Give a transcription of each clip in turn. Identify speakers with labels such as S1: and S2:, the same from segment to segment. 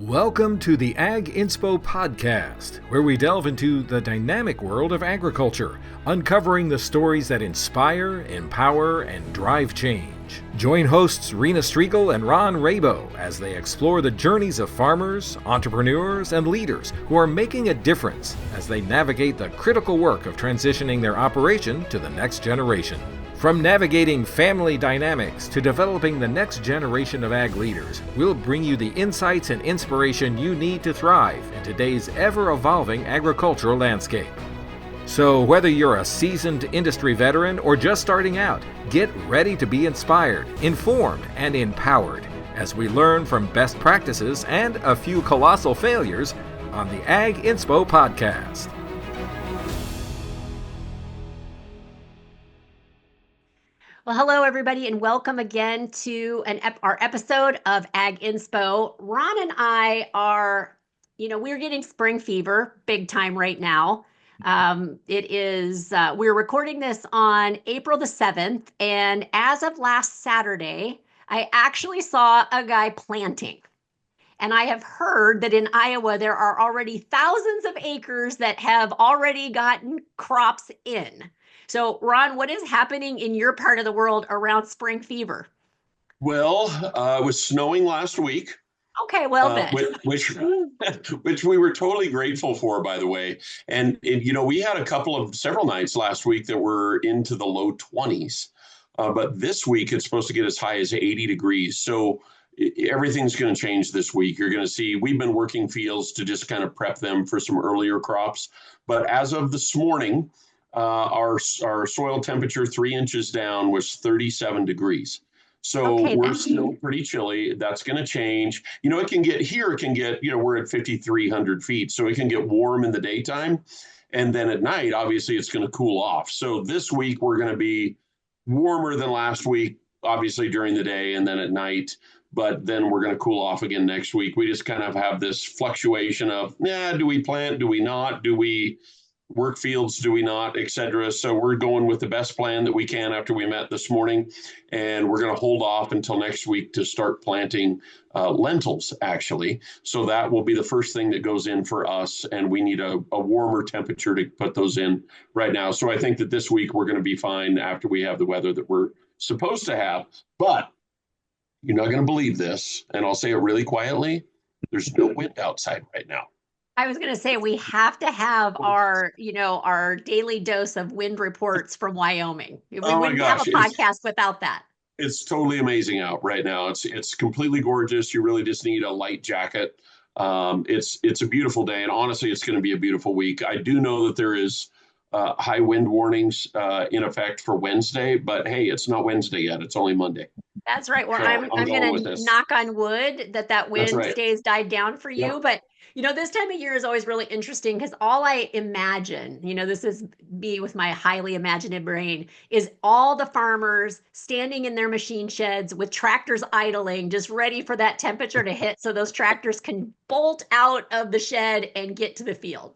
S1: Welcome to the Ag Inspo podcast, where we delve into the dynamic world of agriculture, uncovering the stories that inspire, empower, and drive change. Join hosts Rena Striegel and Rabou as they explore the journeys of farmers, entrepreneurs, and leaders who are making a difference as they navigate the critical work of transitioning their operation to the next generation. From navigating family dynamics to developing the next generation of ag leaders, we'll bring you the insights and inspiration you need to thrive in today's ever-evolving agricultural landscape. So whether you're a seasoned industry veteran or just starting out, get ready to be inspired, informed, and empowered as we learn from best practices and a few colossal failures on the Ag Inspo podcast.
S2: Well, hello, everybody, and welcome again to our episode of Ag Inspo. Ron and I are, we're getting spring fever big time right now. We're recording this on April the 7th, and as of last Saturday, I actually saw a guy planting. And I have heard that in Iowa, there are already thousands of acres that have already gotten crops in. So, Ron, what is happening in your part of the world around spring fever?
S3: Well, it was snowing last week.
S2: Okay, well then.
S3: Which we were totally grateful for, by the way. And we had several nights last week that were into the low 20s. But this week, it's supposed to get as high as 80 degrees. So everything's going to change this week. You're going to see, we've been working fields to just kind of prep them for some earlier crops. But as of this morning, our soil temperature 3 inches down was 37 degrees. So we're still pretty chilly. That's going to change. It can get, we're at 5,300 feet. So it can get warm in the daytime. And then at night, obviously, it's going to cool off. So this week, we're going to be warmer than last week, obviously during the day and then at night. But then we're going to cool off again next week. We just kind of have this fluctuation of, do we plant? Do we not? Do we work fields, do we not, et cetera. So we're going with the best plan that we can after we met this morning. And we're going to hold off until next week to start planting lentils, actually. So that will be the first thing that goes in for us. And we need a warmer temperature to put those in right now. So I think that this week we're going to be fine after we have the weather that we're supposed to have. But you're not going to believe this. And I'll say it really quietly. There's no wind outside right now.
S2: I was going to say we have to have our daily dose of wind reports from Wyoming. We wouldn't have a podcast without that.
S3: It's totally amazing out right now. It's completely gorgeous. You really just need a light jacket. It's a beautiful day, and honestly, it's going to be a beautiful week. I do know that there is high wind warnings in effect for Wednesday, but hey, it's not Wednesday yet. It's only Monday.
S2: That's right. Well, I'm going to knock on wood that wind stays died down for you. Yeah. But, this time of year is always really interesting because all I imagine, this is me with my highly imaginative brain, is all the farmers standing in their machine sheds with tractors idling, just ready for that temperature to hit so those tractors can bolt out of the shed and get to the field.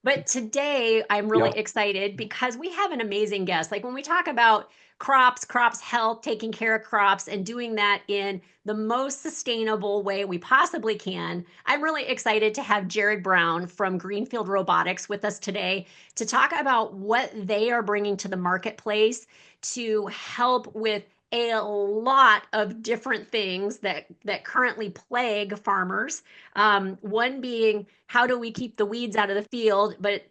S2: But today I'm really excited because we have an amazing guest. Like when we talk about crops health, taking care of crops, and doing that in the most sustainable way we possibly can, I'm really excited to have Jared Brown from Greenfield Robotics with us today to talk about what they are bringing to the marketplace to help with a lot of different things that currently plague farmers. One being, how do we keep the weeds out of the field? But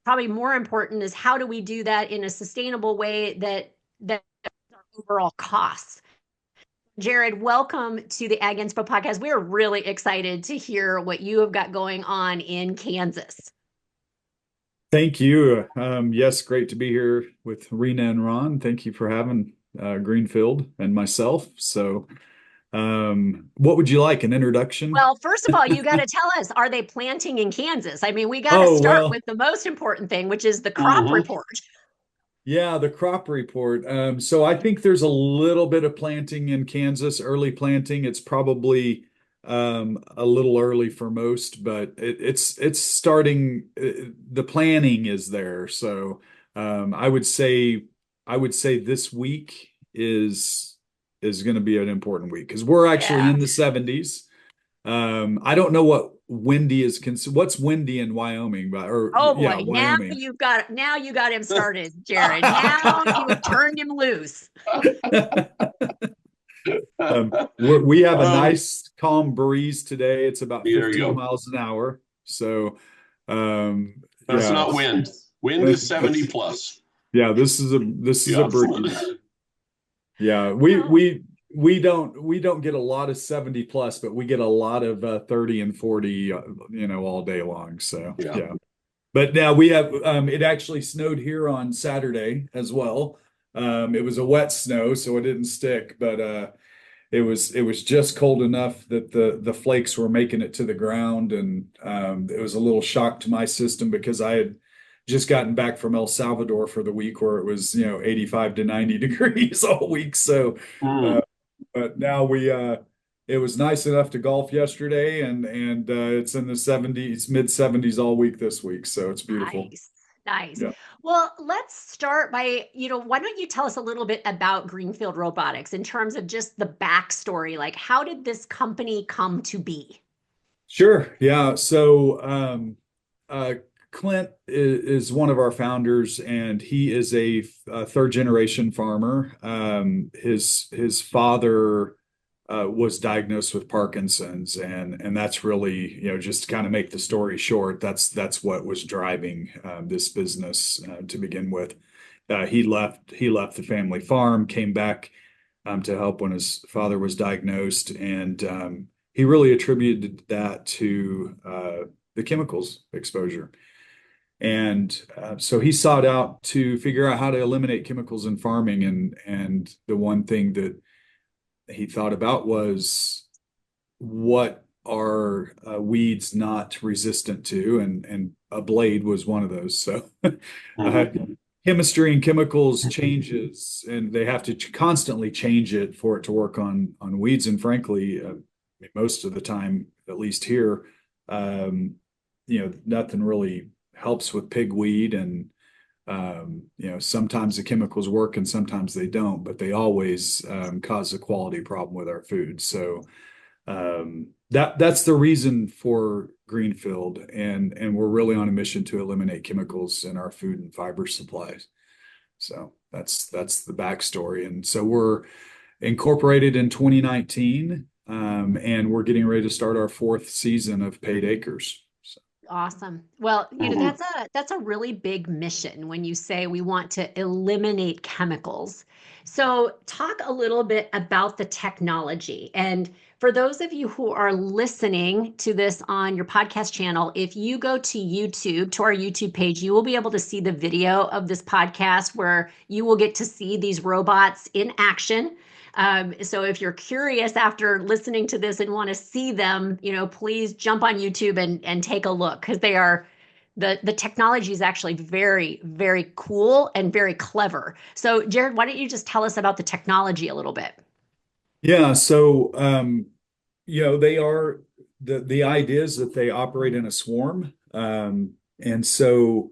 S2: probably more important is how do we do that in a sustainable way that our overall costs. Jared, welcome to the Ag Inspo podcast. We're really excited to hear what you have got going on in Kansas.
S4: Thank you. Yes, great to be here with Rena and Ron. Thank you for having Greenfield and myself. So what would you like, an introduction?
S2: Well, first of all, you got to tell us, are they planting in Kansas? I mean, we got to start with the most important thing, which is the crop report.
S4: Yeah, the crop report. So I think there's a little bit of planting in Kansas, early planting. It's probably a little early for most, but it's starting. The planning is there. So I would say this week is going to be an important week because we're actually in the 70s. I don't know what windy is what's windy in Wyoming,
S2: Oh
S4: yeah,
S2: boy,
S4: Wyoming.
S2: now you got him started, Jared. Now you turned him loose.
S4: We have a nice calm breeze today. It's about
S3: there you
S4: 15
S3: go.
S4: miles an hour. So,
S3: That's
S4: yeah,
S3: not wind. Wind is 70 plus.
S4: yeah, this is a breeze. Yeah, we don't get a lot of 70 plus, but we get a lot of 30 and 40, all day long. So, yeah. But now we have it actually snowed here on Saturday as well. It was a wet snow, so it didn't stick, but it was just cold enough that the flakes were making it to the ground, and it was a little shock to my system because I had just gotten back from El Salvador for the week where it was 85 to 90 degrees all week. So, but now it was nice enough to golf yesterday, and it's in the 70s, mid 70s all week this week. So it's beautiful.
S2: Nice.
S4: Yeah.
S2: Well, let's start by, why don't you tell us a little bit about Greenfield Robotics in terms of just the backstory? Like, how did this company come to be?
S4: Sure. Yeah. So, Clint is one of our founders, and he is a third generation farmer. His father was diagnosed with Parkinson's, and that's really, just to kind of make the story short, that's what was driving this business to begin with. He left the family farm, came back to help when his father was diagnosed, and he really attributed that to the chemicals exposure. And so he sought out to figure out how to eliminate chemicals in farming, and the one thing that he thought about was what are weeds not resistant to, and a blade was one of those. So chemistry and chemicals changes, and they have to constantly change it for it to work on weeds. And frankly, most of the time, at least here, nothing really helps with pigweed, and sometimes the chemicals work and sometimes they don't, but they always cause a quality problem with our food. So that's the reason for Greenfield, and we're really on a mission to eliminate chemicals in our food and fiber supplies. So that's the backstory. And so we're incorporated in 2019, and we're getting ready to start our 4th season of Paid Acres.
S2: Awesome. Well, that's a really big mission when you say we want to eliminate chemicals. So talk a little bit about the technology. And for those of you who are listening to this on your podcast channel, if you go to YouTube, to our YouTube page, you will be able to see the video of this podcast where you will get to see these robots in action. So if you're curious after listening to this and want to see them, please jump on YouTube and take a look, because the technology is actually very, very cool and very clever. So Jared, why don't you just tell us about the technology a little bit?
S4: Yeah. So, they are the idea is that they operate in a swarm. And so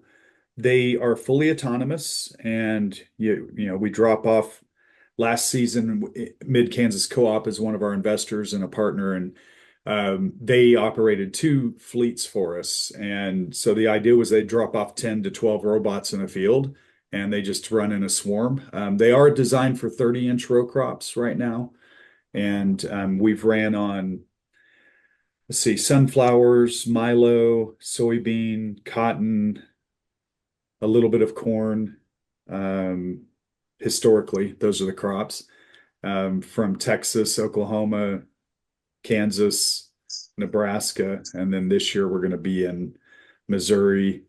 S4: they are fully autonomous, and we drop off. Last season, Mid Kansas Co-op is one of our investors and a partner, and they operated 2 fleets for us. And so the idea was they drop off 10 to 12 robots in a field, and they just run in a swarm. They are designed for 30-inch row crops right now, and we've ran on, let's see, sunflowers, milo, soybean, cotton, a little bit of corn. Historically, those are the crops from Texas, Oklahoma, Kansas, Nebraska, and then this year we're going to be in Missouri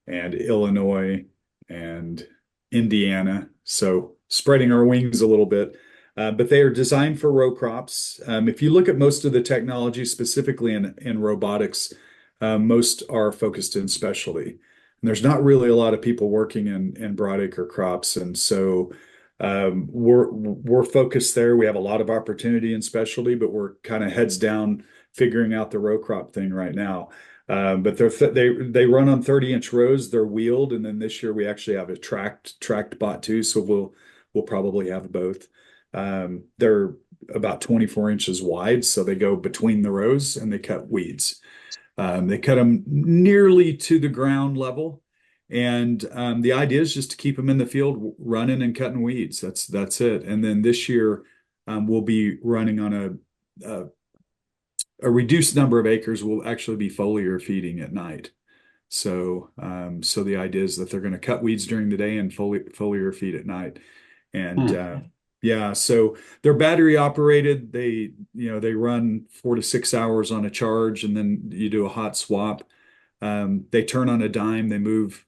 S4: and Illinois and Indiana. So spreading our wings a little bit. But they are designed for row crops. If you look at most of the technology, specifically in robotics, most are focused in specialty. And there's not really a lot of people working in broadacre crops. And so we're focused there. We have a lot of opportunity in specialty, but we're kind of heads down figuring out the row crop thing right now. But they run on 30-inch rows. They're wheeled, and then this year we actually have a tracked bot too. So we'll probably have both. They're about 24 inches wide. So they go between the rows and they cut weeds. They cut them nearly to the ground level. And the idea is just to keep them in the field running and cutting weeds. That's it. And then this year we'll be running on a reduced number of acres. Will actually be foliar feeding at night. So the idea is that they're going to cut weeds during the day and foliar feed at night. And yeah, so they're battery operated. They run 4 to 6 hours on a charge, and then you do a hot swap. They turn on a dime. They move,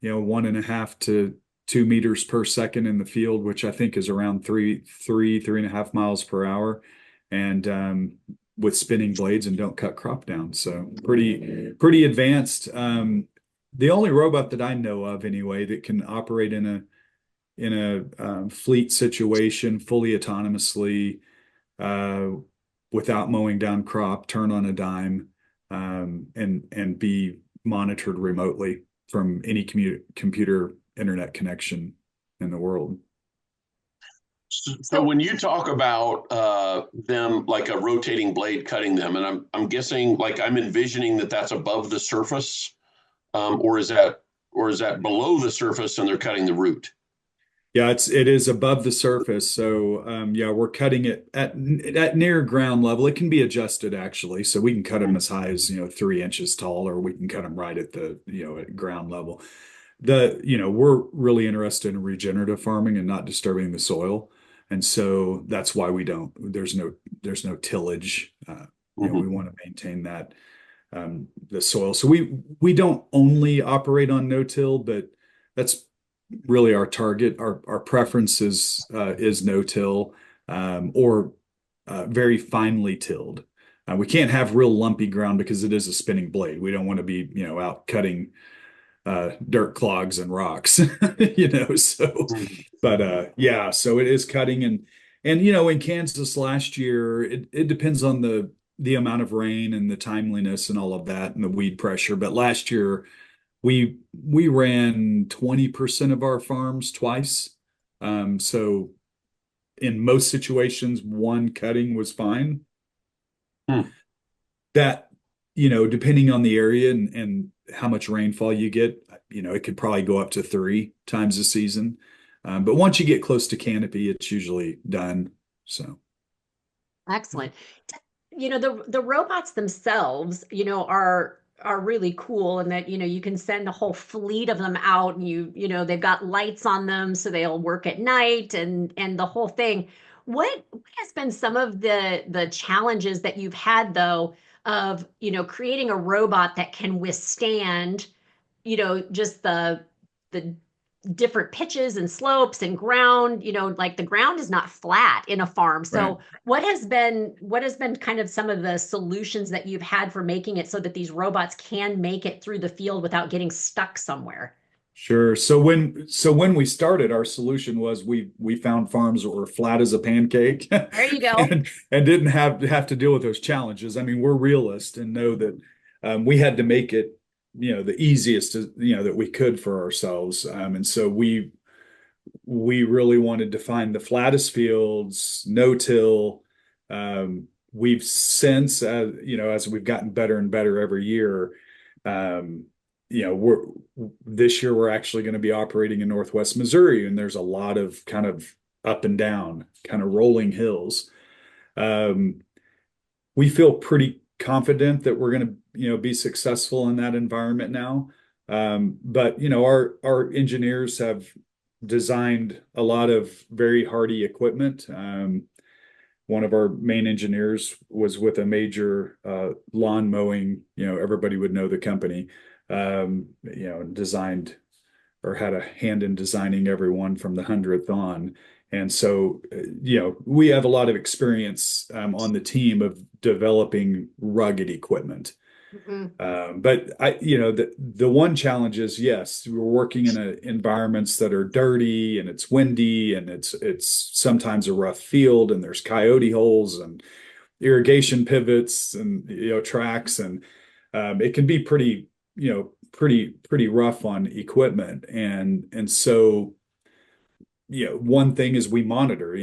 S4: 1.5 to 2 meters per second in the field, which I think is around 3.5 miles per hour, and with spinning blades, and don't cut crop down. So pretty advanced. The only robot that I know of anyway that can operate in a fleet situation fully autonomously, without mowing down crop, turn on a dime, and be monitored remotely from any computer internet connection in the world.
S3: So when you talk about them like a rotating blade cutting them, and I'm guessing, like, I'm envisioning that's above the surface, or is that below the surface and they're cutting the root?
S4: Yeah, it is above the surface. So yeah, we're cutting it at near ground level. It can be adjusted actually. So we can cut them as high as 3 inches tall, or we can cut them right at the at ground level. We're really interested in regenerative farming and not disturbing the soil. And so that's why there's no tillage. We want to maintain that the soil. So we don't only operate on no-till, but that's really our target. Our preference is no-till, or very finely tilled. We can't have real lumpy ground because it is a spinning blade. We don't want to be out cutting dirt clogs and rocks, so yeah, so it is cutting, and in Kansas last year, it depends on the amount of rain and the timeliness and all of that and the weed pressure. But last year we ran 20% of our farms twice. So in most situations, one cutting was fine. That, depending on the area and how much rainfall you get, it could probably go up to 3 times a season. But once you get close to canopy, it's usually done. So.
S2: Excellent. The robots themselves, are really cool, and that you can send a whole fleet of them out, and they've got lights on them so they'll work at night and the whole thing. What has been some of the challenges that you've had though of creating a robot that can withstand just the different pitches and slopes and ground, like the ground is not flat in a farm. So right. What has been kind of some of the solutions that you've had for making it so that these robots can make it through the field without getting stuck somewhere?
S4: Sure. So when we started, our solution was we found farms that were flat as a pancake.
S2: There you go.
S4: and didn't have to deal with those challenges. I mean, we're realists and know that we had to make it the easiest that we could for ourselves. And so we really wanted to find the flattest fields, no-till. We've since, as we've gotten better and better every year, this year we're actually going to be operating in Northwest Missouri, and there's a lot of kind of up and down, kind of rolling hills. We feel pretty confident that we're going to be successful in that environment now. But our engineers have designed a lot of very hardy equipment. One of our main engineers was with a major lawn mowing, everybody would know the company, designed or had a hand in designing everyone from the 100th on. And so, we have a lot of experience on the team of developing rugged equipment. Mm-hmm. But the one challenge is, yes, we're working in environments that are dirty and it's windy and it's sometimes a rough field and there's coyote holes and irrigation pivots and tracks, and it can be pretty rough on equipment, and so one thing is we monitor,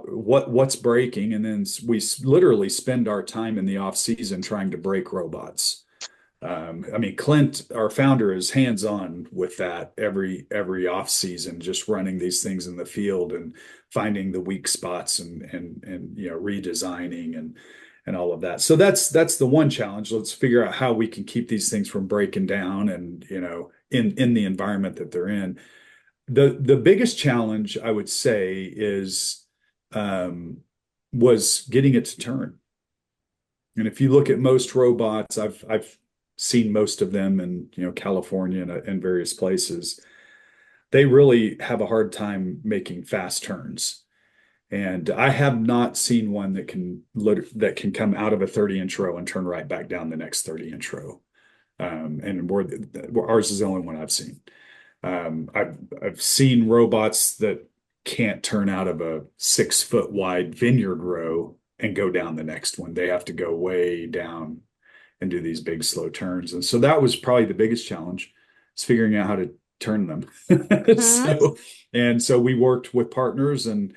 S4: what's breaking, and then we literally spend our time in the off season trying to break robots. I mean, Clint, our founder, is hands-on with that every off season, just running these things in the field and finding the weak spots and redesigning and all of that. So that's the one challenge. Let's figure out how we can keep these things from breaking down and in the environment that they're in. The biggest challenge I would say is was getting it to turn. And if you look at most robots, I've seen most of them in California and various places. They really have a hard time making fast turns. And I have not seen one that can come out of a 30-inch row and turn right back down the next 30-inch row. And ours is the only one I've seen. I've seen robots that can't turn out of a 6-foot wide vineyard row and go down the next one. They have to go way down and do these big slow turns. And so that was probably the biggest challenge, is figuring out how to turn them. So we worked with partners and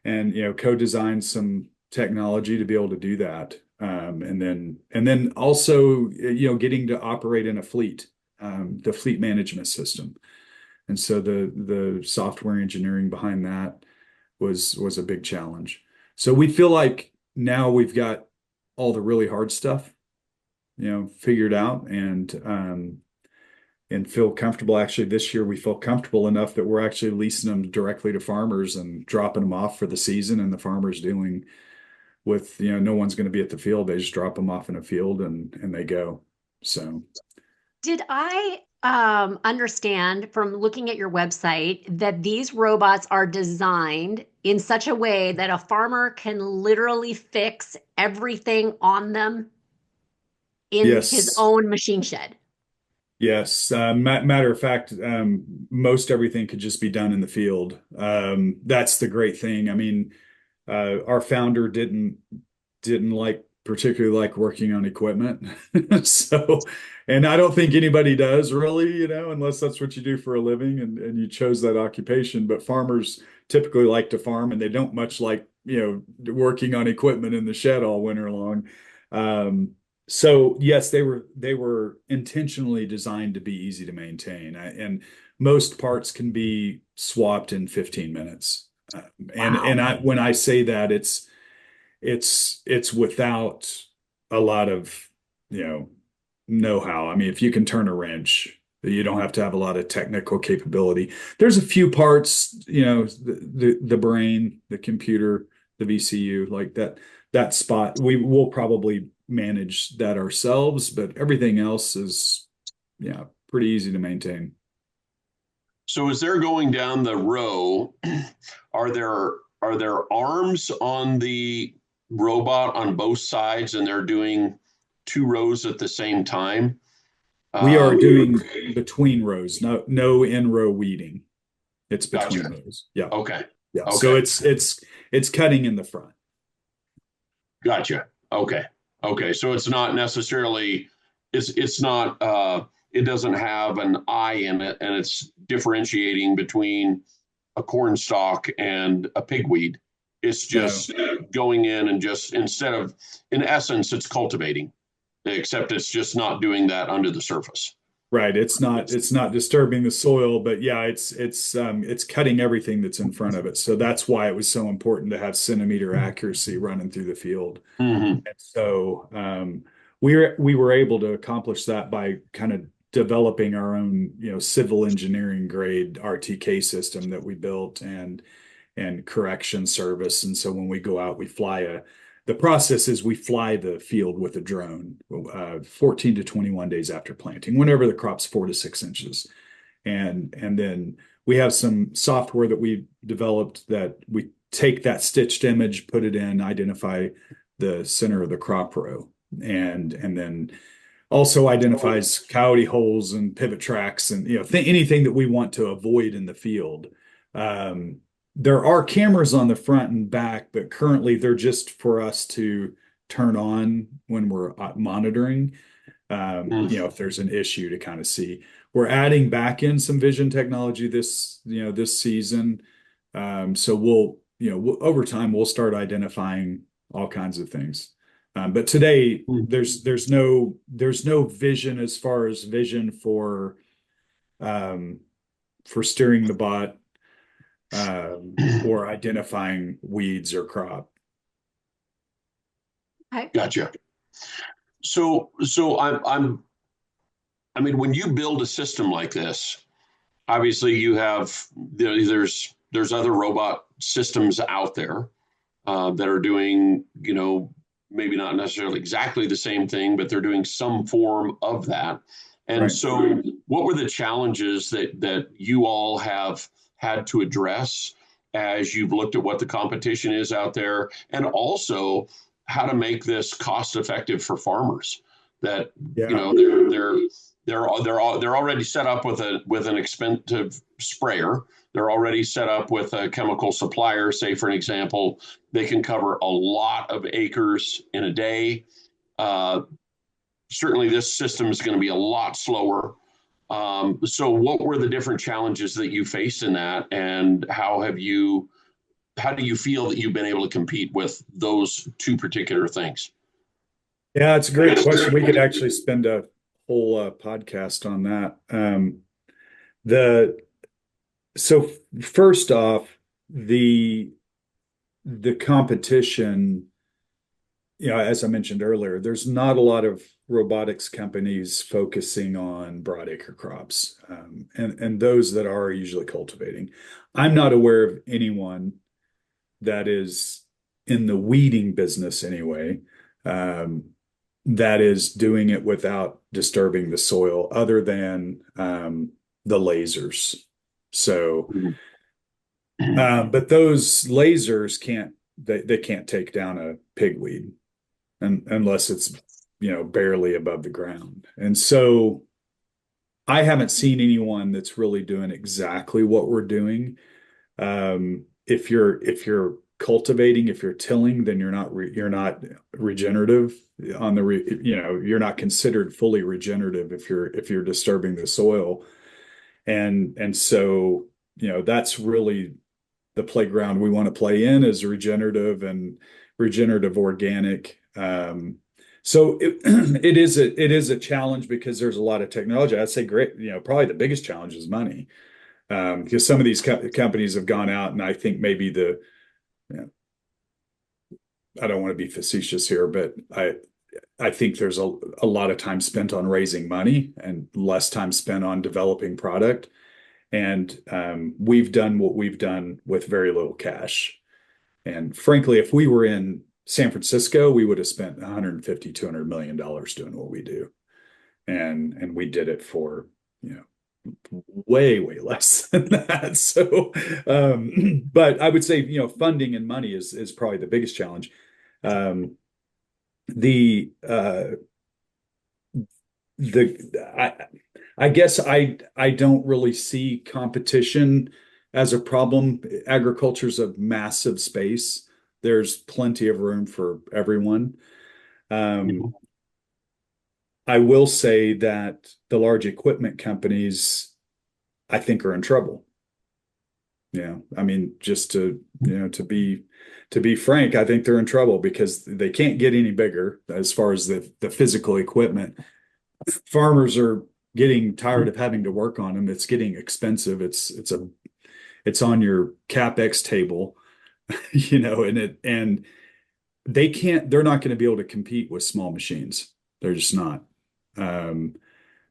S4: co-designed some technology to be able to do that. And then also getting to operate in a fleet, the fleet management system. And so the software engineering behind that was a big challenge. So we feel like now we've got all the really hard stuff, figured out and feel comfortable. Actually, this year we felt comfortable enough that we're actually leasing them directly to farmers and dropping them off for the season, and the farmers dealing with, no one's going to be at the field. They just drop them off in a field and they go. So
S2: did I understand from looking at your website that these robots are designed in such a way that a farmer can literally fix everything on them in his own machine shed?
S4: Yes. Matter of fact, most everything could just be done in the field. That's the great thing. I mean, our founder didn't particularly like working on equipment. So, and I don't think anybody does really, unless that's what you do for a living and you chose that occupation. But farmers typically like to farm, and they don't much like, working on equipment in the shed all winter long. So yes, they were intentionally designed to be easy to maintain, and most parts can be swapped in 15 minutes. When I say that, it's without a lot of know-how. I mean, if you can turn a wrench, you don't have to have a lot of technical capability. There's a few parts, the brain, the computer, the VCU, like that spot. We will probably manage that ourselves, but everything else is pretty easy to maintain.
S3: So as they're going down the row, are there arms on the robot on both sides, and they're doing 2 rows at the same time?
S4: We are doing between rows, no in-row weeding. It's between rows. Yeah.
S3: Okay.
S4: Yeah. Okay. So it's cutting in the front.
S3: Gotcha. Okay. So it's not necessarily, it's not, it doesn't have an eye in it, and it's differentiating between a corn stalk and a pigweed. It's just going in and just, in essence, it's cultivating, except it's just not doing that under the surface.
S4: Right. It's not disturbing the soil, but yeah, it's cutting everything that's in front of it. So that's why it was so important to have centimeter accuracy running through the field.
S3: Mm-hmm.
S4: And so we were able to accomplish that by kind of developing our own, civil engineering grade RTK system that we built and correction service. And so when we go out, the process is we fly the field with a drone 14 to 21 days after planting, whenever the crop's 4 to 6 inches. And then we have some software that we developed that we take that stitched image, put it in, identify the center of the crop row, and then also identifies coyote holes and pivot tracks and anything that we want to avoid in the field. There are cameras on the front and back, but currently they're just for us to turn on when we're monitoring. If there's an issue to kind of see. We're adding back in some vision technology this season So over time, we'll start identifying all kinds of things. But today, there's no vision as far as vision for steering the bot, or identifying weeds or crop.
S3: Gotcha. So I mean, when you build a system like this, obviously you have there's other robot systems out there that are doing, maybe not necessarily exactly the same thing, but they're doing some form of that. And
S4: Right.
S3: so what were the challenges that you all have had to address as you've looked at what the competition is out there, and also how to make this cost effective for farmers that,
S4: Yeah.
S3: they're already set up with an expensive sprayer. They're already set up with a chemical supplier. Say, for an example, they can cover a lot of acres in a day. Certainly, this system is going to be a lot slower. So, what were the different challenges that you faced in that, and how do you feel that you've been able to compete with those two particular things?
S4: Yeah, it's a great question. We could actually spend a whole podcast on that. So first off, the competition, as I mentioned earlier, there's not a lot of robotics companies focusing on broadacre crops, and those that are usually cultivating. I'm not aware of anyone that is in the weeding business anyway, that is doing it without disturbing the soil, other than the lasers. So, but those lasers can't take down a pigweed unless it's barely above the ground. And so I haven't seen anyone that's really doing exactly what we're doing. If you're cultivating, if you're tilling, then you're not regenerative on you're not considered fully regenerative if you're disturbing the soil. And so, that's really the playground we want to play in, is regenerative and regenerative organic. So it is a challenge because there's a lot of technology. I'd say probably the biggest challenge is money. Because some of these companies have gone out, and I think maybe I don't want to be facetious here, but I think there's a lot of time spent on raising money and less time spent on developing product. And we've done what we've done with very little cash. And frankly, if we were in San Francisco, we would have spent $150, $200 million doing what we do. And we did it for, way less than that. So, but I would say, funding and money is probably the biggest challenge. I guess I don't really see competition as a problem. Agriculture's a massive space. There's plenty of room for everyone. I will say that the large equipment companies, I think, are in trouble. I mean, just to be frank, I think they're in trouble because they can't get any bigger as far as the physical equipment. Farmers are getting tired of having to work on them. It's getting expensive. It's on your CapEx table, and they're not going to be able to compete with small machines. They're just not.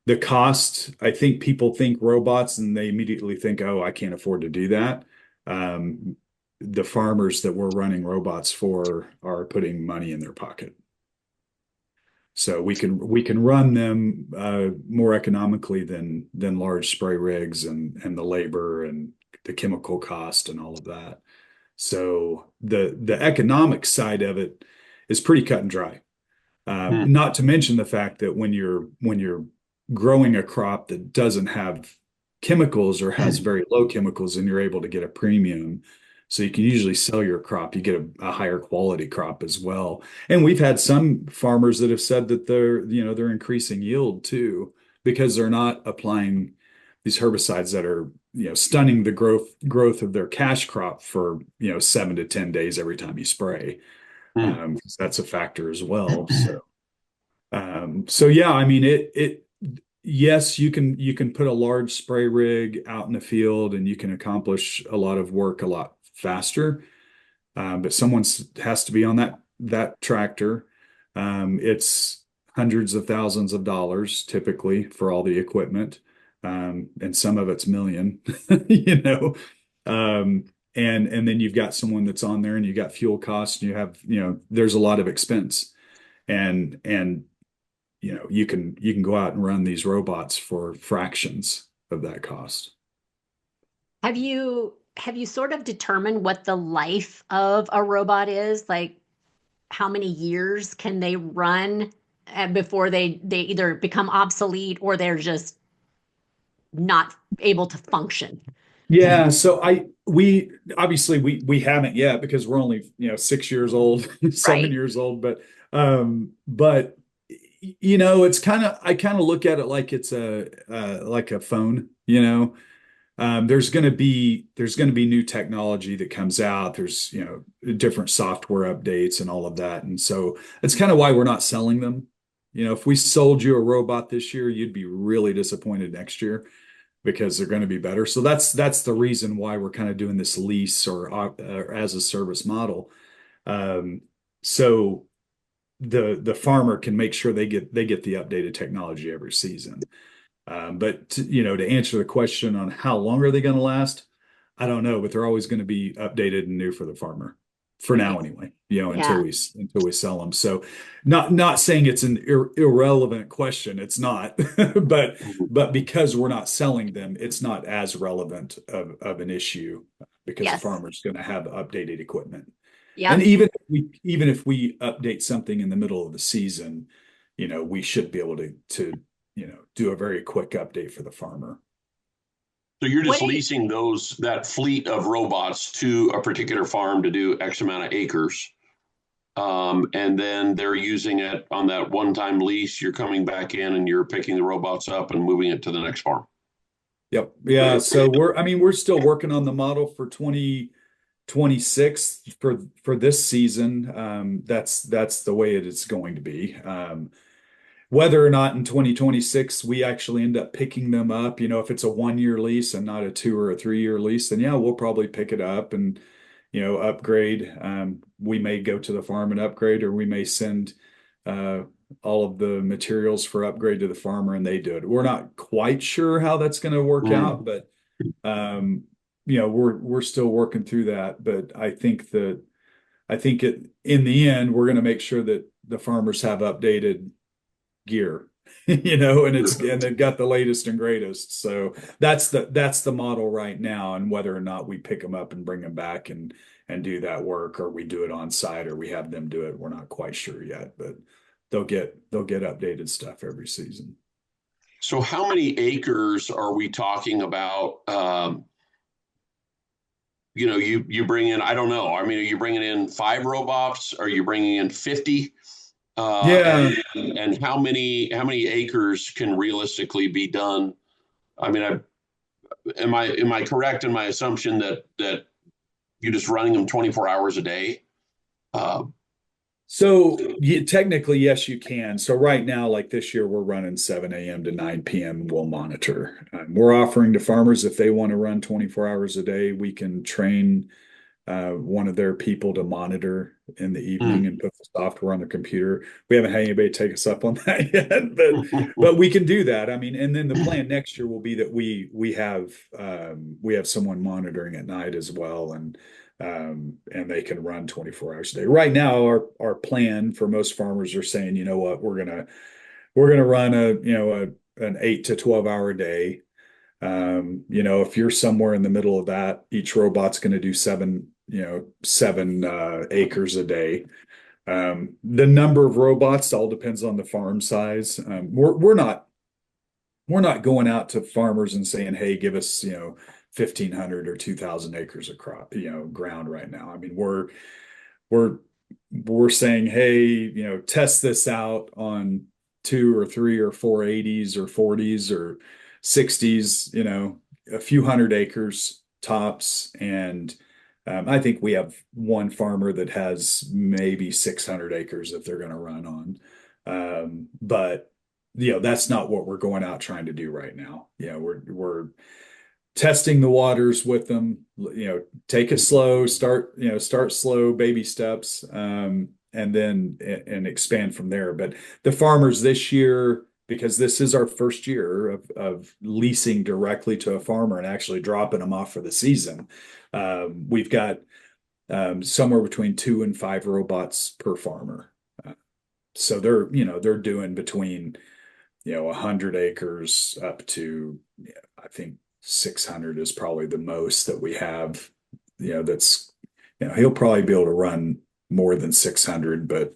S4: The cost, I think people think robots and they immediately think, oh, I can't afford to do that. The farmers that we're running robots for are putting money in their pocket. So we can run them more economically than large spray rigs and the labor and the chemical cost and all of that. So the economic side of it is pretty cut and dry. Not to mention the fact that when you're growing a crop that doesn't have chemicals or has very low chemicals, and you're able to get a premium. So you can usually sell your crop. You get a higher quality crop as well. And we've had some farmers that have said that they're increasing yield too, because they're not applying these herbicides that are, stunning the growth of their cash crop for 7 to 10 days every time you spray. That's a factor as well. So yeah, I mean yes, you can put a large spray rig out in the field and you can accomplish a lot of work a lot faster. But someone has to be on that tractor. It's hundreds of thousands of dollars typically for all the equipment. And some of it's million, you know. And then you've got someone that's on there and you got fuel costs and you have, there's a lot of expense. And you can go out and run these robots for fractions of that cost.
S2: Have you sort of determined what the life of a robot is? Like how many years can they run before they either become obsolete or they're just not able to function?
S4: Yeah, so we obviously we haven't yet because we're only 6 years old, 7 years old, but it's I kind of look at it like it's like a phone. There's going to be new technology that comes out. There's different software updates and all of that, and so that's kind of why we're not selling them. If we sold you a robot this year, you'd be really disappointed next year because they're going to be better. So that's the reason why we're kind of doing this lease or as a service model. So the farmer can make sure they get the updated technology every season. But to answer the question on how long are they going to last, I don't know, but they're always going to be updated and new for the farmer for now anyway, until we sell them. So not saying it's an irrelevant question. It's not, but because we're not selling them, it's not as relevant of an issue because the farmer's going to have updated equipment. Yeah. And even if we update something in the middle of the season, we should be able to do a very quick update for the farmer.
S3: So you're just leasing that fleet of robots to a particular farm to do X amount of acres. And then they're using it on that one-time lease. You're coming back in and you're picking the robots up and moving it to the next farm.
S4: Yep. Yeah. So we're still working on the model for 2026 for this season. That's the way it is going to be. Whether or not in 2026 we actually end up picking them up, if it's a 1-year lease and not a 2 or a 3-year lease, then we'll probably pick it up and upgrade. We may go to the farm and upgrade, or we may send all of the materials for upgrade to the farmer and they do it. We're not quite sure how that's going to work out, but we're still working through that. But I think in the end, we're going to make sure that the farmers have updated gear, and they've got the latest and greatest. So that's the model right now. And whether or not we pick them up and bring them back and do that work, or we do it on site, or we have them do it, we're not quite sure yet, but they'll get updated stuff every season.
S3: So how many acres are we talking about? You bring in, I don't know. I mean, are you bringing in 5 robots? Are you bringing in 50? And how many acres can realistically be done? I mean, am I correct in my assumption that you're just running them 24 hours a day?
S4: Technically, yes, you can. So right now, like this year, we're running 7 a.m. to 9 p.m. We'll monitor. We're offering to farmers, if they want to run 24 hours a day, we can train one of their people to monitor in the evening and put the software on the computer. We haven't had anybody take us up on that yet, but we can do that. I mean, and then the plan next year will be that we have someone monitoring at night as well, and they can run 24 hours a day. Right now, our plan for most farmers are saying, you know what, we're gonna run an 8 to 12 hour day. If you're somewhere in the middle of that, each robot's going to do 7 acres a day. The number of robots all depends on the farm size. We're not going out to farmers and saying, hey, give us 1,500 or 2,000 acres of crop ground right now. I mean, we're saying, hey, test this out on 2 or 3 or 4 80s or 40s or 60s, a few hundred acres tops, and I think we have one farmer that has maybe 600 acres that they're going to run on. But that's not what we're going out trying to do right now. We're testing the waters with them. Take it slow, start slow, baby steps, and then expand from there. But the farmers this year, because this is our first year of leasing directly to a farmer and actually dropping them off for the season, we've got somewhere between 2 and 5 robots per farmer. So they're doing between 100 acres up to I think 600 is probably the most that we have. That's he'll probably be able to run more than 600, but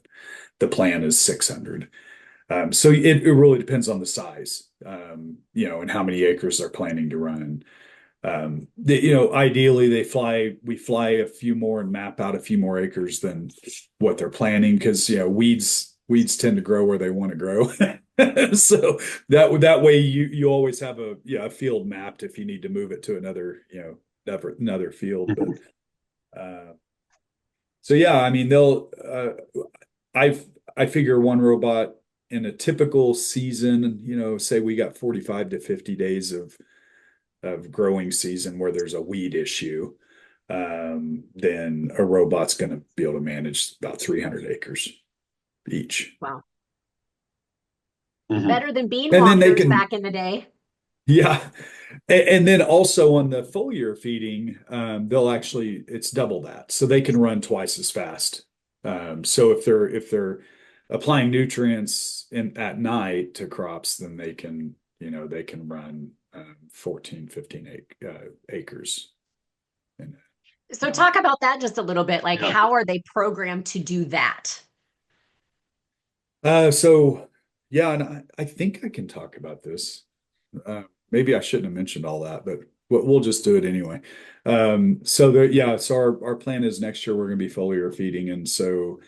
S4: the plan is 600. So it really depends on the size, and how many acres they're planning to run. Ideally we fly a few more and map out a few more acres than what they're planning, because weeds tend to grow where they want to grow. So that way you always have a field mapped if you need to move it to another field. But so yeah, I mean I figure one robot in a typical season, say we got 45 to 50 days of growing season where there's a weed issue, then a robot's going to be able to manage about 300 acres each.
S2: Wow.
S3: Mhm.
S2: Better than bean
S4: And then they
S2: walkers
S4: can-
S2: back in the day.
S4: Yeah. And then also on the foliar feeding, it's double that. So they can run twice as fast. So if they're applying nutrients at night to crops, then they can run 14, 15 acres.
S2: So talk about that just a little bit. Like, how are they programmed to do that?
S4: So yeah, and I think I can talk about this. Maybe I shouldn't have mentioned all that, but we'll just do it anyway. So our plan is next year we're going to be foliar feeding, and so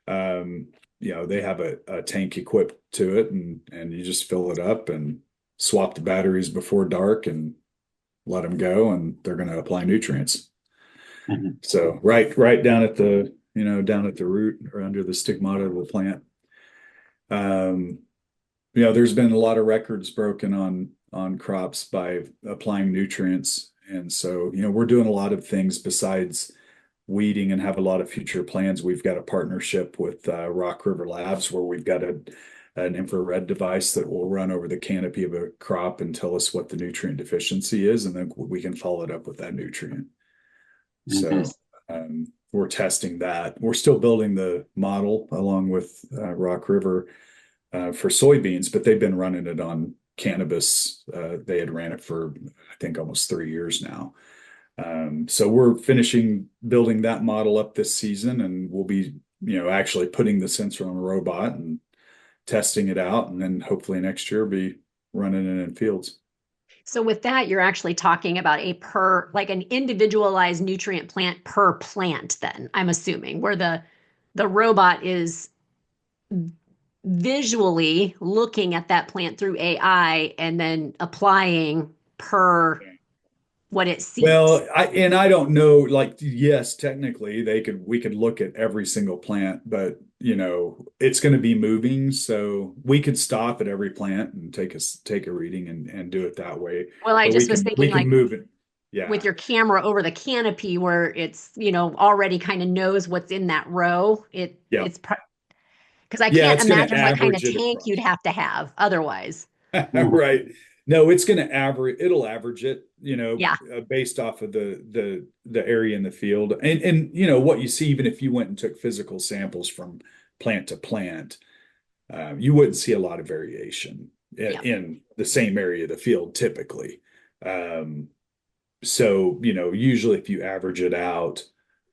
S4: they have a tank equipped to it, and you just fill it up and swap the batteries before dark and let them go, and they're going to apply nutrients.
S3: Mm-hmm.
S4: So right down at the root or under the stigmata of the plant. There's been a lot of records broken on crops by applying nutrients. And so, we're doing a lot of things besides weeding and have a lot of future plans. We've got a partnership with Rock River Labs where we've got an infrared device that will run over the canopy of a crop and tell us what the nutrient deficiency is, and then we can follow it up with that nutrient.
S3: Mm-hmm.
S4: So we're testing that. We're still building the model along with Rock River for soybeans, but they've been running it on cannabis. They had ran it for, I think, almost 3 years now. So we're finishing building that model up this season, and we'll be, actually putting the sensor on a robot and testing it out, and then hopefully next year be running it in fields.
S2: So with that, you're actually talking about an individualized nutrient plant per plant, then, I'm assuming, where the robot is visually looking at that plant through AI and then applying per what it sees.
S4: Well, I don't know, like, yes, technically we could look at every single plant, but it's going to be moving. So we could stop at every plant and take a reading and do it that way.
S2: Well, I just was thinking, like,
S4: move it. Yeah.
S2: With your camera over the canopy where it's, already kind of knows what's in that row. It's because I can't imagine what kind of tank you'd have to have otherwise.
S4: Right. No, it's going to it'll average it, based off of the area in the field. And what you see, even if you went and took physical samples from plant to plant, you wouldn't see a lot of variation in the same area of the field typically. So, usually if you average it out,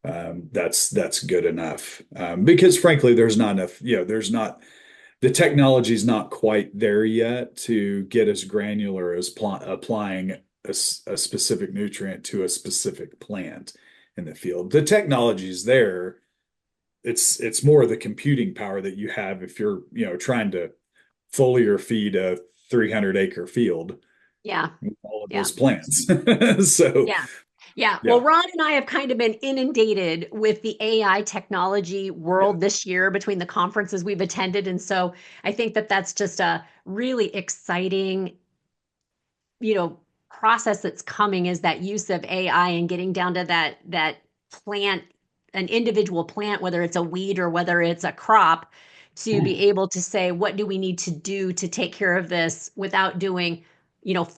S4: that's good enough. Because frankly, there's not enough, the technology is not quite there yet to get as granular as applying a specific nutrient to a specific plant in the field. The technology is there. It's more the computing power that you have if you're, trying to foliar feed a 300-acre field.
S2: Yeah.
S4: all of
S2: Yeah.
S4: those plants. So
S2: Yeah. Yeah.
S4: yeah.
S2: Well, Ron and I have kind of been inundated with the AI technology world this year between the conferences we've attended. And so I think that that's just a really exciting, process that's coming, is that use of AI and getting down to that plant, an individual plant, whether it's a weed or whether it's a crop, to be able to say, what do we need to do to take care of this without doing,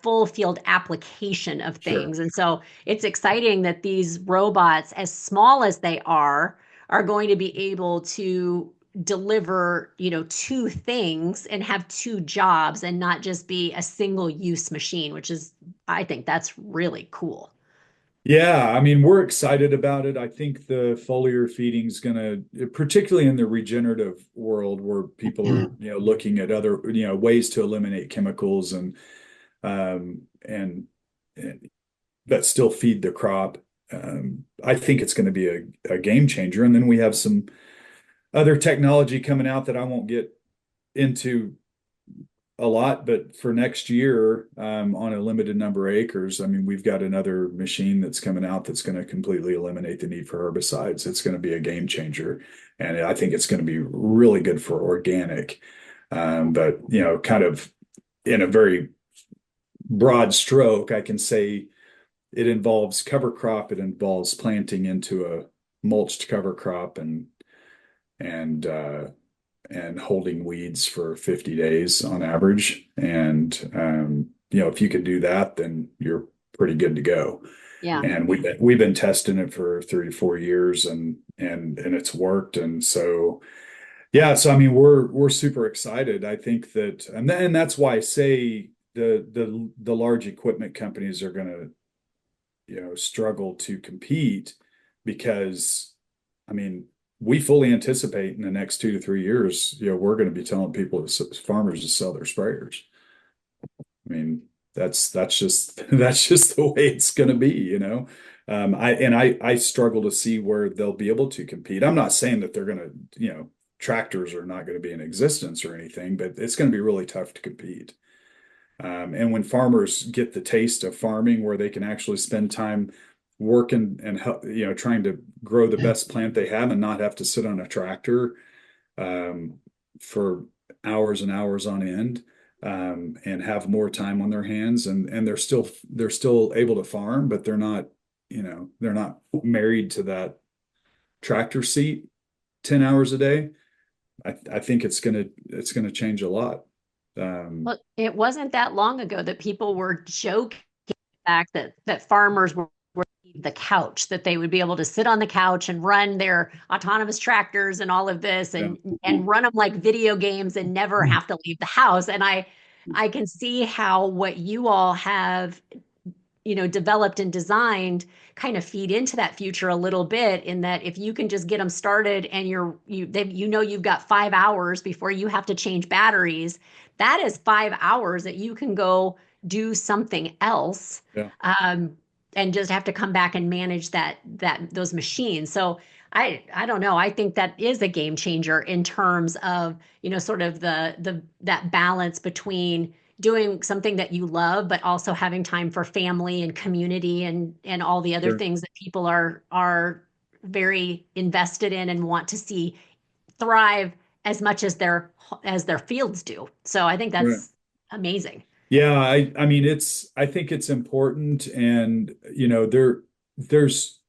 S2: full field application of
S4: Sure.
S2: things. And so it's exciting that these robots, as small as they are going to be able to deliver, two things and have two jobs and not just be a single use machine, which is, I think that's really cool.
S4: Yeah, I mean, we're excited about it. I think the foliar feeding is going to, particularly in the regenerative world where people are, looking at other, ways to eliminate chemicals um, and, and but still feed the crop. I think it's going to be a game changer. And then we have some other technology coming out that I won't get into a lot, but for next year, on a limited number of acres, I mean, we've got another machine that's coming out that's going to completely eliminate the need for herbicides. It's going to be a game changer, and I think it's going to be really good for organic. But kind of in a very broad stroke, I can say it involves cover crop. It involves planting into a mulched cover crop and and holding weeds for 50 days on average. And if you could do that, then you're pretty good to go.
S2: Yeah.
S4: And we've been testing it for 34 years, and it's worked. And so yeah, so I mean, we're super excited. I think that, and that's why I say the large equipment companies are going to struggle to compete, because I mean, we fully anticipate in the next 2 to 3 years, we're going to be telling farmers to sell their sprayers. I mean, that's just the way it's going to be. I struggle to see where they'll be able to compete. I'm not saying that they're going to, tractors are not going to be in existence or anything, but it's going to be really tough to compete. And when farmers get the taste of farming, where they can actually spend time working and trying to grow the best plant they have and not have to sit on a tractor for hours and hours on end, and have more time on their hands, and they're still able to farm, but they're not married to that tractor seat 10 hours a day. I think it's gonna change a lot.
S2: Well, it wasn't that long ago that people were joking the fact that farmers were the couch, that they would be able to sit on the couch and run their autonomous tractors and all of this, and run them like video games and never have to leave the house. And I can see how what you all have developed and designed kind of feed into that future a little bit, in that if you can just get them started and you've got 5 hours before you have to change batteries, that is 5 hours that you can go do something else.
S4: Yeah.
S2: And just have to come back and manage those machines. So I don't know. I think that is a game changer in terms of, sort of that balance between doing something that you love, but also having time for family and community and all the other things that people are very invested in and want to see thrive as much as their fields do. So I think that's amazing.
S4: Yeah, I mean, I think it's important, and there's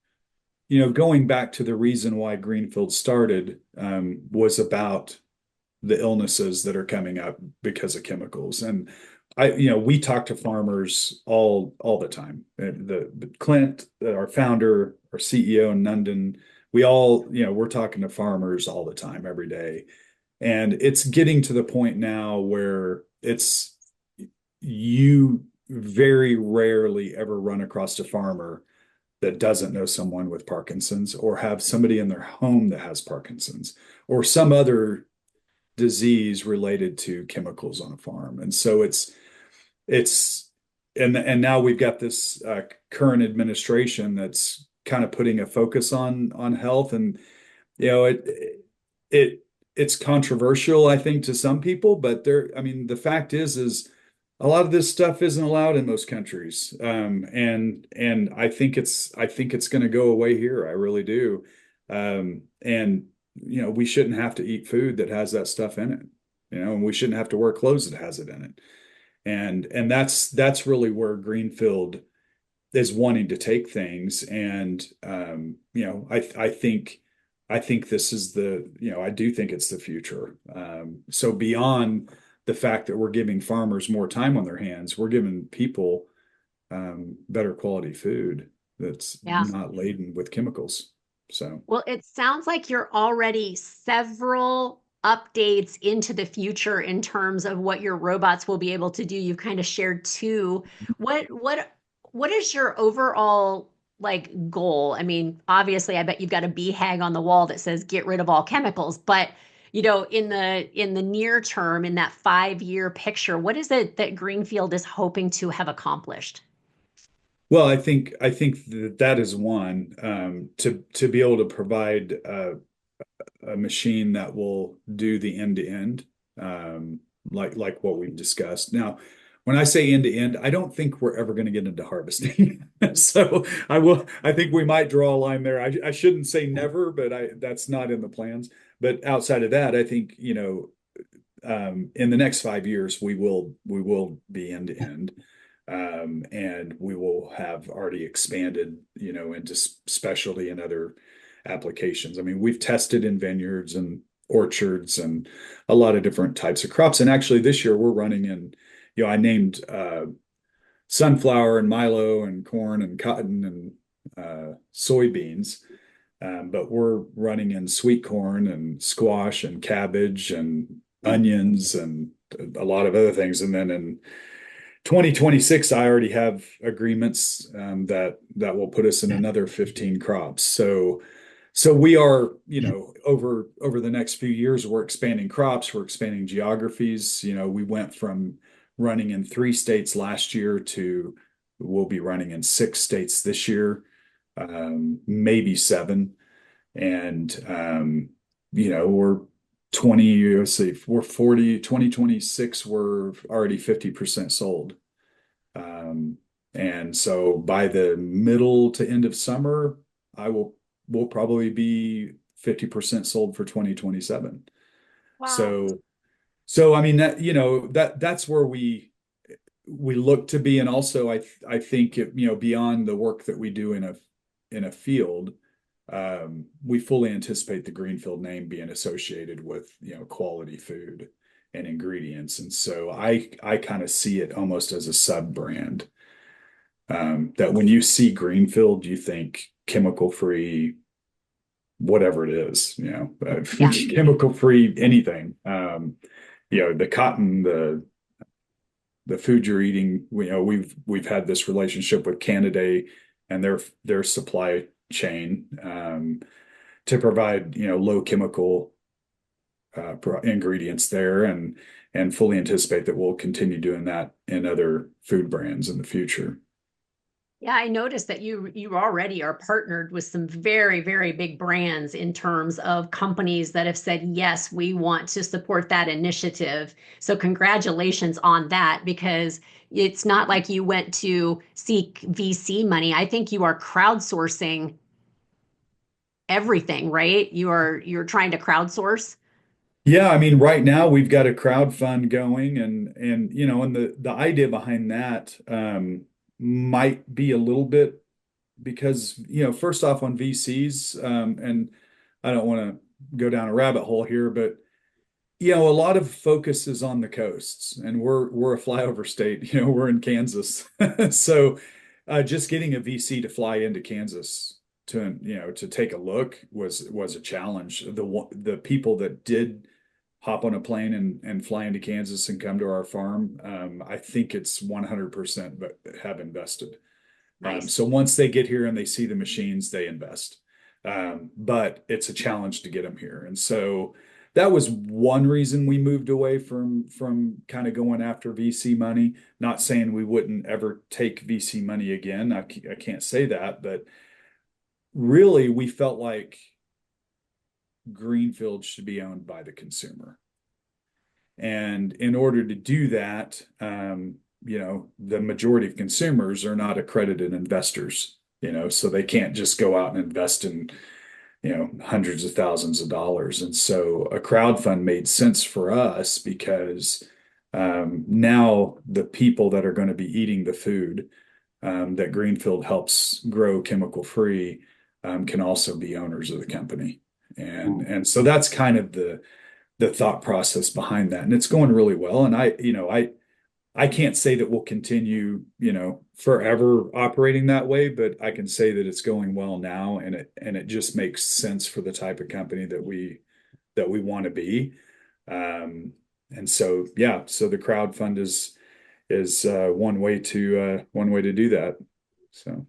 S4: going back to the reason why Greenfield started, was about the illnesses that are coming up because of chemicals. And we talk to farmers all the time. The Clint, our founder, our CEO in London, we all, we're talking to farmers all the time, every day. And it's getting to the point now where you very rarely ever run across a farmer that doesn't know someone with Parkinson's, or have somebody in their home that has Parkinson's, or some other disease related to chemicals on a farm. And so and now we've got this current administration that's kind of putting a focus on health. And it's controversial, I think, to some people, but the fact is a lot of this stuff isn't allowed in most countries. And I think it's going to go away here. I really do. And we shouldn't have to eat food that has that stuff in it. And we shouldn't have to wear clothes that has it in it. And that's really where Greenfield is wanting to take things. And I think this is I do think it's the future. So beyond the fact that we're giving farmers more time on their hands, we're giving people better quality food that's not laden with chemicals. So,
S2: well, it sounds like you're already several updates into the future in terms of what your robots will be able to do. You've kind of shared two. What is your overall like goal? I mean, obviously, I bet you've got a BHAG on the wall that says get rid of all chemicals, but in the near term, in that 5-year picture, what is it that Greenfield is hoping to have accomplished?
S4: well, I think that is one, to be able to provide a machine that will do the end to end, like what we've discussed. Now, when I say end to end, I don't think we're ever going to get into harvesting. So I think we might draw a line there. I shouldn't say never, but that's not in the plans. But outside of that, I think, in the next 5 years, we will be end to end. And we will have already expanded, into specialty and other applications. I mean, we've tested in vineyards and orchards and a lot of different types of crops. And actually, this year we're running in, I named sunflower and milo and corn and cotton and soybeans. But we're running in sweet corn and squash and cabbage and onions and a lot of other things. And then in 2026, I already have agreements that will put us in another 15 crops. So we are, over the next few years, we're expanding crops, we're expanding geographies. We went from running in 3 states last year to we'll be running in 6 states this year, maybe 7. And we're 2026, we're already 50% sold. And so by the middle to end of summer, we'll probably be 50% sold for 2027.
S2: Wow.
S4: So I mean that's where we look to be. And also I think beyond the work that we do in a field, we fully anticipate the Greenfield name being associated with quality food and ingredients. And so I kind of see it almost as a sub brand, that when you see Greenfield, you think chemical free, whatever it is, chemical free anything. The cotton, the food you're eating. We've had this relationship with Canada and their supply chain, to provide low chemical ingredients there, and fully anticipate that we'll continue doing that in other food brands in the future.
S2: Yeah, I noticed that you already are partnered with some very, very big brands in terms of companies that have said, yes, we want to support that initiative. So congratulations on that, because it's not like you went to seek VC money. I think you are crowdsourcing everything, right? You're trying to crowdsource.
S4: Yeah, I mean, right now we've got a crowd fund going, and the idea behind that might be a little bit because first off on VCs, and I don't want to go down a rabbit hole here, but a lot of focus is on the coasts, and we're a flyover state. We're in Kansas, so just getting a VC to fly into Kansas to take a look was a challenge. The people that did hop on a plane and fly into Kansas and come to our farm, I think it's 100% but have invested.
S2: Nice.
S4: So once they get here and they see the machines, they invest. But it's a challenge to get them here. And so that was one reason we moved away from kind of going after VC money. Not saying we wouldn't ever take VC money again. I can't say that, but really we felt like Greenfield should be owned by the consumer. And in order to do that, the majority of consumers are not accredited investors, so they can't just go out and invest in, hundreds of thousands of dollars. And so a crowd fund made sense for us because now the people that are going to be eating the food that Greenfield helps grow chemical free can also be owners of the company. And so that's kind of the thought process behind that. And it's going really well. And I can't say that we'll continue, forever operating that way, but I can say that it's going well now, and it just makes sense for the type of company that we want to be. And so, yeah, so the crowd fund is one way to do that. So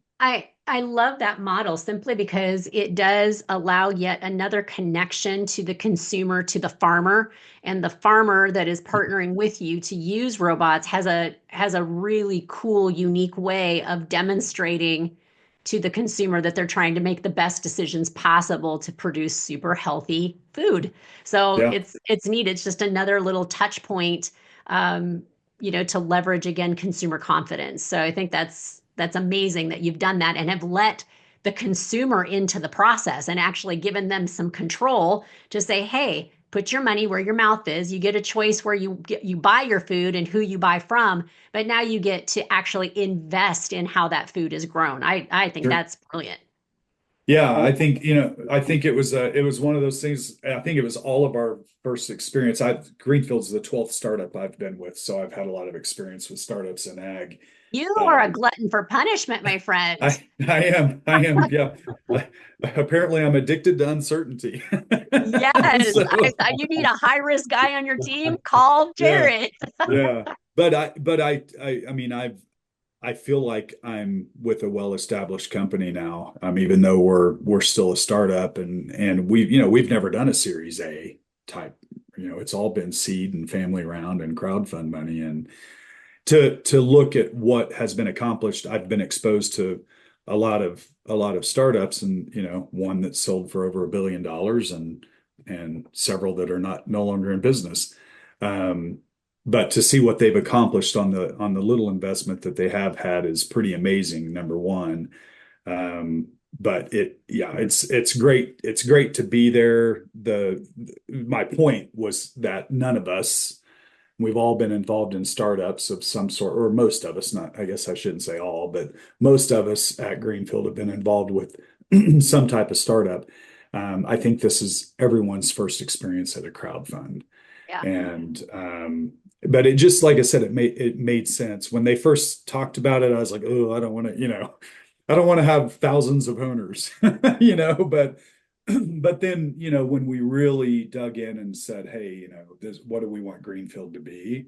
S2: I love that model simply because it does allow yet another connection to the consumer, to the farmer, and the farmer that is partnering with you to use robots has a really cool, unique way of demonstrating to the consumer that they're trying to make the best decisions possible to produce super healthy food. So
S4: yeah.
S2: it's neat. It's just another little touch point, to leverage again consumer confidence. So I think that's amazing that you've done that and have let the consumer into the process and actually given them some control to say, hey, put your money where your mouth is. You get a choice where you buy your food and who you buy from, but now you get to actually invest in how that food is grown. I think
S4: Sure.
S2: that's brilliant.
S4: Yeah, I think, it was one of those things. I think it was all of our first experience. Greenfield's the 12th startup I've been with, so I've had a lot of experience with startups in ag.
S2: You are a glutton for punishment, my friend.
S4: I am, yeah. Apparently, I'm addicted to uncertainty.
S2: Yes,
S4: So,
S2: you need a high risk guy on your team. Call Jared.
S4: yeah. I mean, I feel like I'm with a well-established company now. Even though we're still a startup, and we've never done a Series A type. It's all been seed and family round and crowdfund money, and to look at what has been accomplished, I've been exposed to a lot of startups, and one that sold for over $1 billion, and several that are no longer in business. But to see what they've accomplished on the little investment that they have had is pretty amazing, number one. But it's great. It's great to be there. My point was that none of us, we've all been involved in startups of some sort, or most of us, not, I guess I shouldn't say all, but most of us at Greenfield have been involved with some type of startup. I think this is everyone's first experience at a crowd fund.
S2: Yeah.
S4: And but it just, like I said, it made sense. When they first talked about it, I was like, oh, I don't want to have thousands of owners, but then, when we really dug in and said, hey, what do we want Greenfield to be?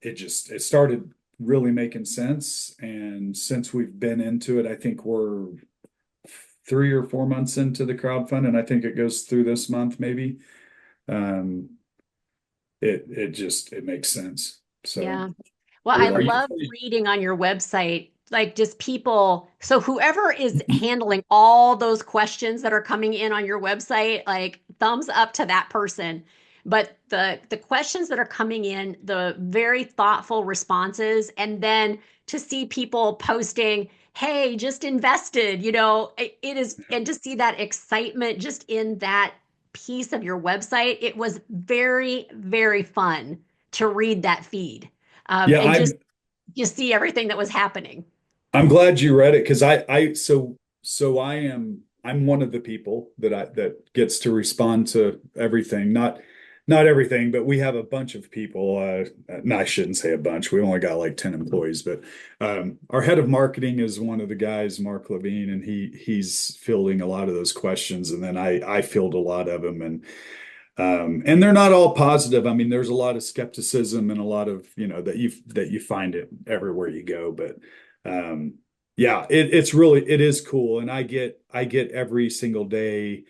S4: It started really making sense. And since we've been into it, I think we're 3 or 4 months into the crowdfund, and I think it goes through this month, maybe. It makes sense. So
S2: yeah. Well, I love reading on your website, like just people. So whoever is handling all those questions that are coming in on your website, like thumbs up to that person. But the questions that are coming in, the very thoughtful responses, and then to see people posting, hey, just invested, it is, and to see that excitement just in that piece of your website, it was very, very fun to read that feed. And you see everything that was happening.
S4: I'm glad you read it, because I'm one of the people that gets to respond to everything. Not everything, but we have a bunch of people. No, I shouldn't say a bunch. We only got like 10 employees, but our head of marketing is one of the guys, Mark Levine, and he's fielding a lot of those questions, and then I field a lot of them, and they're not all positive. I mean, there's a lot of skepticism and a lot of that you find it everywhere you go, but yeah, it is cool, and I get every single day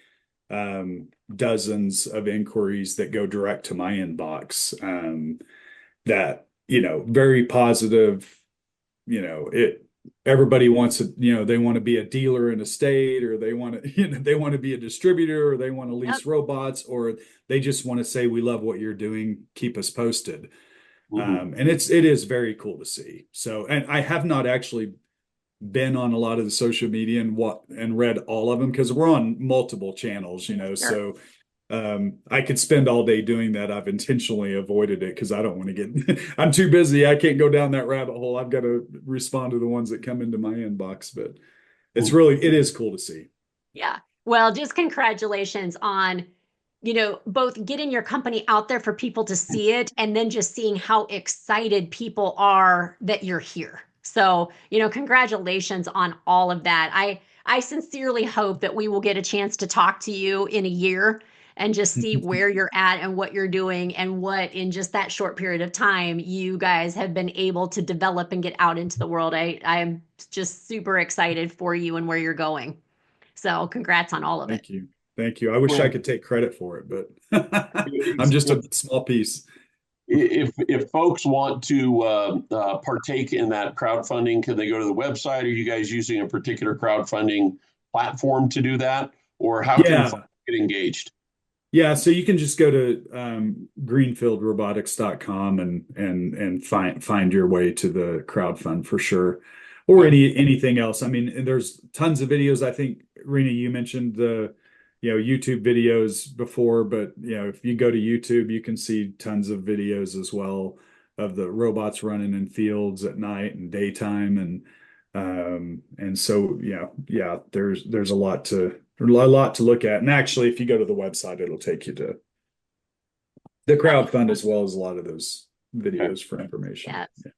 S4: dozens of inquiries that go direct to my inbox, that very positive. Everybody wants they want to be a dealer in a state, or they want to they want to be a distributor, or they want to lease robots, or they just want to say, we love what you're doing, keep us posted. And it is very cool to see. So, and I have not actually been on a lot of the social media and read all of them because we're on multiple channels,
S2: Sure.
S4: so I could spend all day doing that. I've intentionally avoided it because I don't want to get, I'm too busy. I can't go down that rabbit hole. I've got to respond to the ones that come into my inbox, but it is cool to see.
S2: Yeah. Well, just congratulations on, both getting your company out there for people to see it and then just seeing how excited people are that you're here. So, congratulations on all of that. I sincerely hope that we will get a chance to talk to you in a year and just see where you're at and what you're doing and what in just that short period of time you guys have been able to develop and get out into the world. I'm just super excited for you and where you're going. So congrats on all of it.
S4: Thank you. Thank you. I wish I could take credit for it, but I'm just a small piece.
S3: If folks want to partake in that crowdfunding, can they go to the website? Are you guys using a particular crowdfunding platform to do that? Or how can folks get engaged?
S4: Yeah, so you can just go to greenfieldrobotics.com and find your way to the crowdfund for sure. Or anything else. I mean, there's tons of videos. I think, Rena, you mentioned the YouTube videos before, but if you go to YouTube, you can see tons of videos as well of the robots running in fields at night and daytime, and so there's a lot to look at. And actually, if you go to the website, it'll take you to the crowdfund as well as a lot of those videos for information.
S2: Yes. Yeah.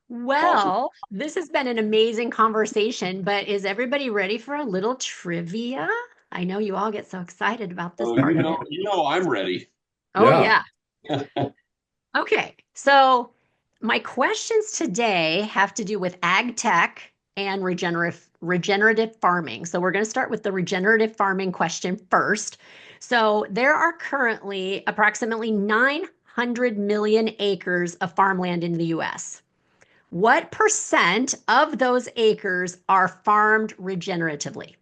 S2: Well, this has been an amazing conversation, but is everybody ready for a little trivia? I know you all get so excited about this part of it.
S3: I'm ready.
S2: Oh, yeah. Okay, so my questions today have to do with ag tech and regenerative farming. So we're going to start with the regenerative farming question first. So there are currently approximately 900 million acres of farmland in the U.S. What percent of those acres are farmed regeneratively?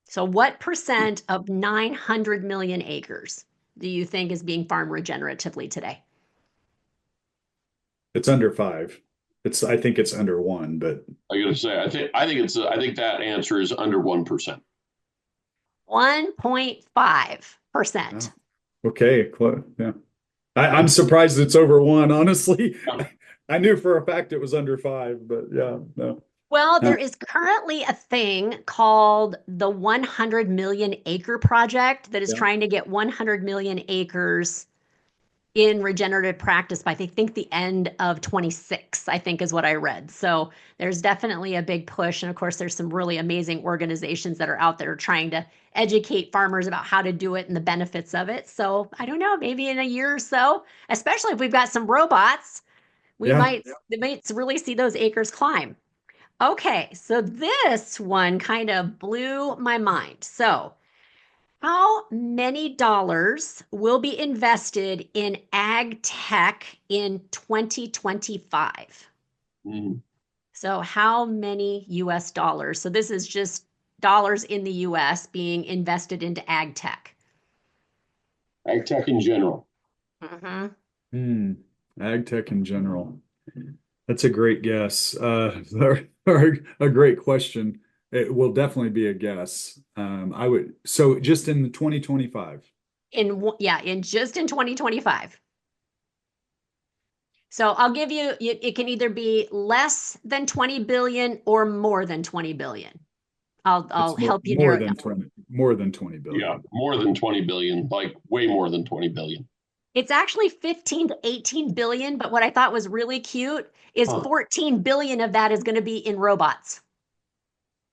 S2: So what percent of 900 million acres do you think is being farmed regeneratively today?
S4: It's under 5. I think it's under 1, but
S3: I gotta say, I think that answer is under 1%.
S2: 1.5%.
S4: Oh, okay, yeah. I'm surprised it's over 1, honestly. I knew for a fact it was under 5, but yeah, no.
S2: Well, there is currently a thing called the 100 Million Acre Project that is trying to get 100 million acres in regenerative practice by, I think, the end of 26, I think is what I read. So there's definitely a big push. And of course, there's some really amazing organizations that are out there trying to educate farmers about how to do it and the benefits of it. So I don't know, maybe in a year or so, especially if we've got some robots, we might really see those acres climb. Okay, so this one kind of blew my mind. So how many dollars will be invested in ag tech in 2025? So how many US dollars? So this is just dollars in the US being invested into ag tech.
S3: Ag tech in general.
S4: Ag tech in general. That's a great guess. A great question. It will definitely be a guess. So just in 2025.
S2: In 2025. So I'll give you, it can either be less than 20 billion or more than 20 billion. I'll help you narrow it down.
S4: More than 20 billion.
S3: Yeah, more than 20 billion, like way more than 20 billion.
S2: It's actually 15 to 18 billion, but what I thought was really cute is 14 billion of that is going to be in robots.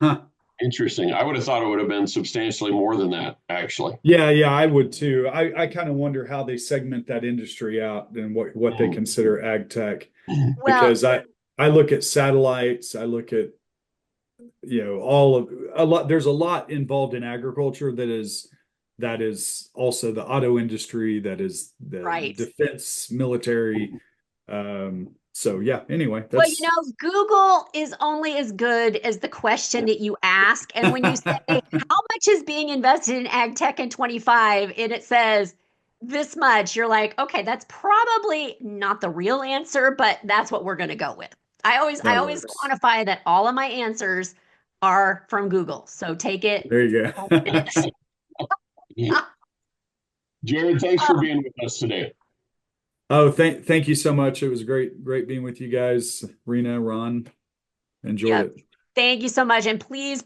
S4: Huh.
S3: Interesting. I would have thought it would have been substantially more than that, actually.
S4: Yeah, I would too. I kind of wonder how they segment that industry out and what they consider ag tech. Because I look at satellites, I look at there's a lot involved in agriculture that is also the auto industry, that is the defense, military. So yeah, anyway.
S2: Well, Google is only as good as the question that you ask. And when you say how much is being invested in ag tech in 25, and it says this much, you're like, okay, that's probably not the real answer, but that's what we're going to go with. I always quantify that all of my answers are from Google. So take it.
S4: There you
S3: go. Jared, thanks for being with us today.
S4: Oh, thank you so much. It was great being with you guys. Rena, Ron, enjoyed it.
S2: Thank you so much. And please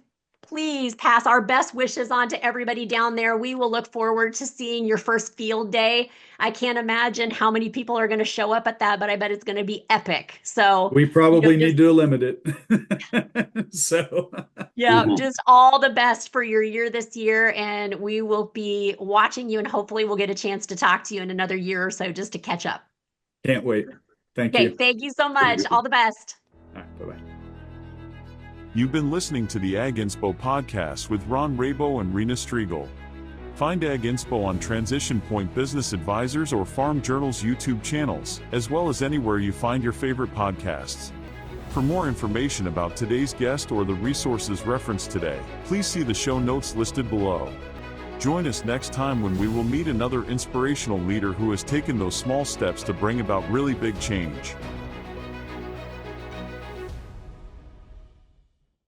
S2: pass our best wishes on to everybody down there. We will look forward to seeing your first field day. I can't imagine how many people are going to show up at that, but I bet it's going to be epic. So
S4: we probably need to limit it. So
S2: yeah, just all the best for your year this year. And we will be watching you, and hopefully we'll get a chance to talk to you in another year or so just to catch up.
S4: Can't wait. Thank you.
S2: Thank you so much. All the best.
S4: All right, bye-bye.
S5: You've been listening to the Ag Inspo podcast with Ron Rabou and Rena Striegel. Find Ag Inspo on Transition Point Business Advisors or Farm Journal's YouTube channels, as well as anywhere you find your favorite podcasts. For more information about today's guest or the resources referenced today, please see the show notes listed below. Join us next time when we will meet another inspirational leader who has taken those small steps to bring about really big change.